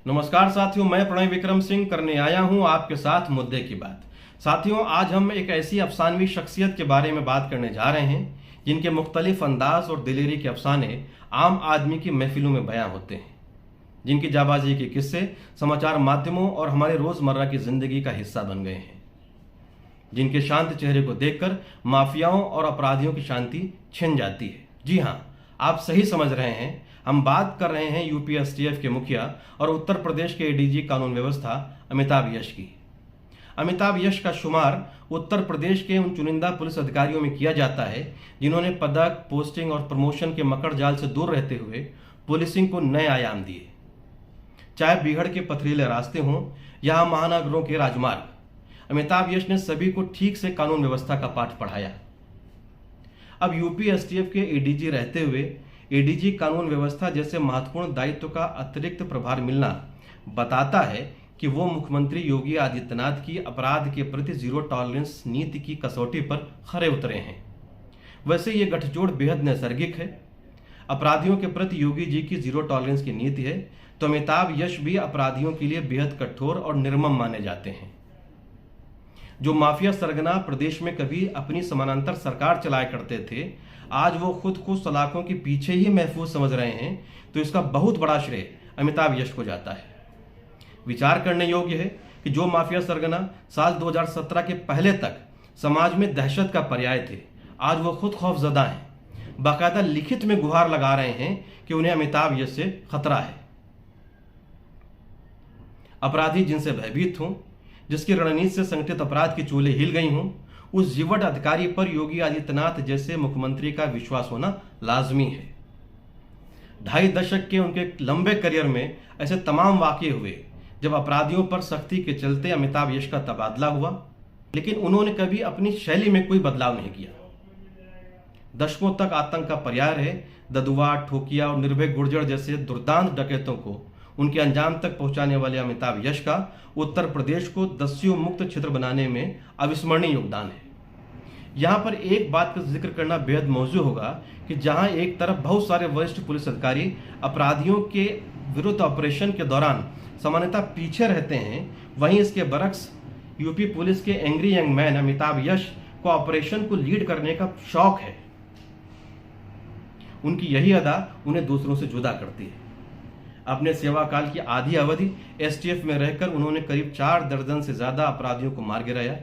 नमस्कार साथियों, मैं प्रणय विक्रम सिंह करने आया हूं आपके साथ मुद्दे की बात। साथियों, आज हम एक ऐसी अफसानवी शख्सियत के बारे में बात करने जा रहे हैं जिनके मुख्तलिफ अंदाज और दिलेरी के अफसाने आम आदमी की महफिलों में बयां होते हैं, जिनकी जाबाजी के किस्से समाचार माध्यमों और हमारे रोजमर्रा की जिंदगी का हिस्सा बन गए हैं, जिनके शांत चेहरे को देखकर माफियाओं और अपराधियों की शांति छिन जाती है। जी हाँ, आप सही समझ रहे हैं, हम बात कर रहे हैं यूपी एसटीएफ के मुखिया और उत्तर प्रदेश के एडीजी कानून व्यवस्था अमिताभ यश की। अमिताभ यश का शुमार उत्तर प्रदेश के उन चुनिंदा पुलिस अधिकारियों में किया जाता है जिन्होंने पदक, पोस्टिंग और प्रमोशन के मकड़ जाल से दूर रहते हुए पुलिसिंग को नए आयाम दिए। चाहे बिगड़ के पथरीले रास्ते हों या महानगरों के राजमार्ग, अमिताभ यश ने सभी को ठीक से कानून व्यवस्था का पाठ पढ़ाया। अब यूपी एसटीएफ के एडीजी रहते हुए एडीजी कानून व्यवस्था जैसे महत्वपूर्ण दायित्व का अतिरिक्त प्रभार मिलना बताता है कि वो मुख्यमंत्री योगी आदित्यनाथ की अपराध के प्रति जीरो टॉलरेंस नीति की कसौटी पर खरे उतरे हैं। वैसे ये गठजोड़ बेहद नैसर्गिक है। अपराधियों के प्रति योगी जी की जीरो टॉलरेंस की नीति है, तो अमिताभ यश भी अपराधियों के लिए बेहद कठोर और निर्मम माने जाते हैं। जो माफिया सरगना प्रदेश में कभी अपनी समानांतर सरकार चलाया करते थे, आज वो खुद को सलाखों के पीछे ही महफूज समझ रहे हैं, तो इसका बहुत बड़ा श्रेय अमिताभ यश को जाता है। विचार करने योग्य है कि जो माफिया सरगना साल 2017 के पहले तक समाज में दहशत का पर्याय थे, आज वो खुद खौफजदा हैं, बाकायदा लिखित में गुहार लगा रहे हैं कि उन्हें अमिताभ यश से खतरा है। अपराधी जिनसे भयभीत हों, जिसकी रणनीति से संगठित अपराध की चूल्हे हिल गई हों, उस जीवट अधिकारी पर योगी आदित्यनाथ जैसे मुख्यमंत्री का विश्वास होना लाजमी है। 2.5 दशक के उनके लंबे करियर में ऐसे तमाम वाकये हुए जब अपराधियों पर सख्ती के चलते अमिताभ यश का तबादला हुआ, लेकिन उन्होंने कभी अपनी शैली में कोई बदलाव नहीं किया। दशकों तक आतंक का पर्याय रहे ददुआ, ठोकिया और निर्भय गुर्जर जैसे दुर्दांत डकैतों को उनके अंजाम तक पहुंचाने वाले अमिताभ यश का उत्तर प्रदेश को दस्युओं मुक्त क्षेत्र बनाने में अविस्मरणीय योगदान है। यहां पर एक बात का जिक्र करना बेहद मौजू होगा कि जहां एक तरफ बहुत सारे वरिष्ठ पुलिस अधिकारी अपराधियों के विरुद्ध ऑपरेशन के दौरान सामान्यतः पीछे रहते हैं, वहीं इसके बरक्स यूपी पुलिस के एंग्री यंग मैन अमिताभ यश को ऑपरेशन को लीड करने का शौक है। उनकी यही अदा उन्हें दूसरों से जुदा करती है। अपने सेवा काल की आधी अवधि एसटीएफ में रहकर उन्होंने करीब 4 दर्जन से ज्यादा अपराधियों को मार गिराया।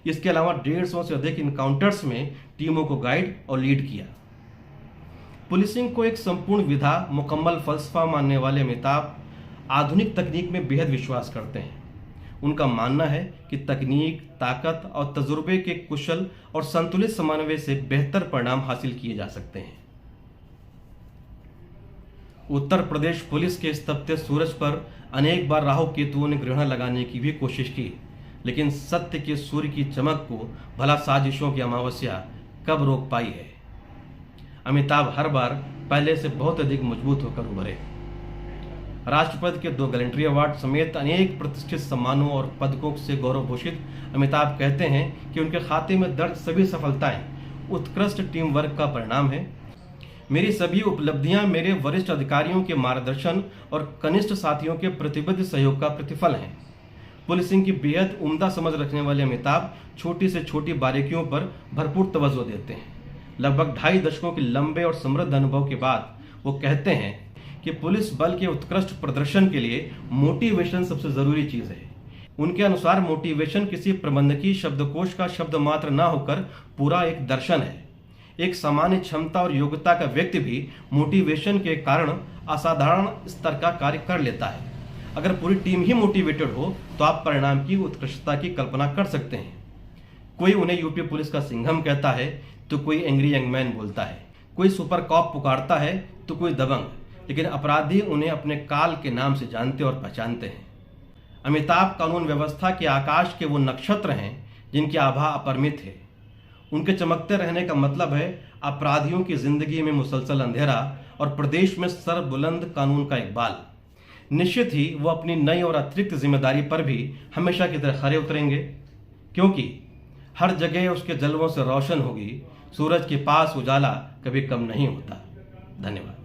इसके अलावा 150 से अधिक इनकाउंटर्स में टीमों को गाइड और लीड किया। पुलिसिंग को एक संपूर्ण विधा, मुकम्मल फलसफा मानने वाले अमिताभ आधुनिक तकनीक में बेहद विश्वास करते हैं। उनका मानना है कि तकनीक, ताकत और तजुर्बे के कुशल और संतुलित समन्वय से बेहतर परिणाम हासिल किए जा सकते हैं। उत्तर प्रदेश पुलिस के इस तपते सूरज पर अनेक बार राहु केतुओं ने ग्रहण लगाने की भी कोशिश की, लेकिन सत्य के सूर्य की चमक को भला साजिशों की अमावस्या कब रोक पाई है। अमिताभ हर बार पहले से बहुत अधिक मजबूत होकर उभरे। राष्ट्रपति के 2 गैलेंट्री अवार्ड समेत अनेक प्रतिष्ठित सम्मानों और पदकों से गौरवभूषित अमिताभ कहते हैं कि उनके खाते में दर्ज सभी सफलताएं उत्कृष्ट टीम वर्क का परिणाम है। मेरी सभी उपलब्धियां मेरे वरिष्ठ अधिकारियों के मार्गदर्शन और कनिष्ठ साथियों के प्रतिबद्ध सहयोग का प्रतिफल हैं। पुलिसिंग की बेहद उम्दा समझ रखने वाले अमिताभ छोटी से छोटी बारीकियों पर भरपूर तवज्जो देते हैं। लगभग 2.5 दशकों के लंबे और समृद्ध अनुभव के बाद वो कहते हैं कि पुलिस बल के उत्कृष्ट प्रदर्शन के लिए मोटिवेशन सबसे जरूरी चीज है। उनके अनुसार मोटिवेशन किसी प्रबंधकीय शब्दकोश का शब्द मात्र न होकर पूरा एक दर्शन है। एक सामान्य क्षमता और योग्यता का व्यक्ति भी मोटिवेशन के कारण असाधारण स्तर का कार्य कर लेता है। अगर पूरी टीम ही मोटिवेटेड हो तो आप परिणाम की उत्कृष्टता की कल्पना कर सकते हैं। कोई उन्हें यूपी पुलिस का सिंघम कहता है तो कोई एंग्री यंग मैन बोलता है, कोई सुपर कॉप पुकारता है तो कोई दबंग, लेकिन अपराधी उन्हें अपने काल के नाम से जानते और पहचानते हैं। अमिताभ कानून व्यवस्था के आकाश के वो नक्षत्र हैं जिनकी आभा अपरिमित है। उनके चमकते रहने का मतलब है अपराधियों की जिंदगी में मुसलसल अंधेरा और प्रदेश में सरबुलंद कानून का इकबाल। निश्चित ही वो अपनी नई और अतिरिक्त जिम्मेदारी पर भी हमेशा की तरह खरे उतरेंगे, क्योंकि हर जगह उसके जलवों से रोशन होगी। सूरज के पास उजाला कभी कम नहीं होता। धन्यवाद।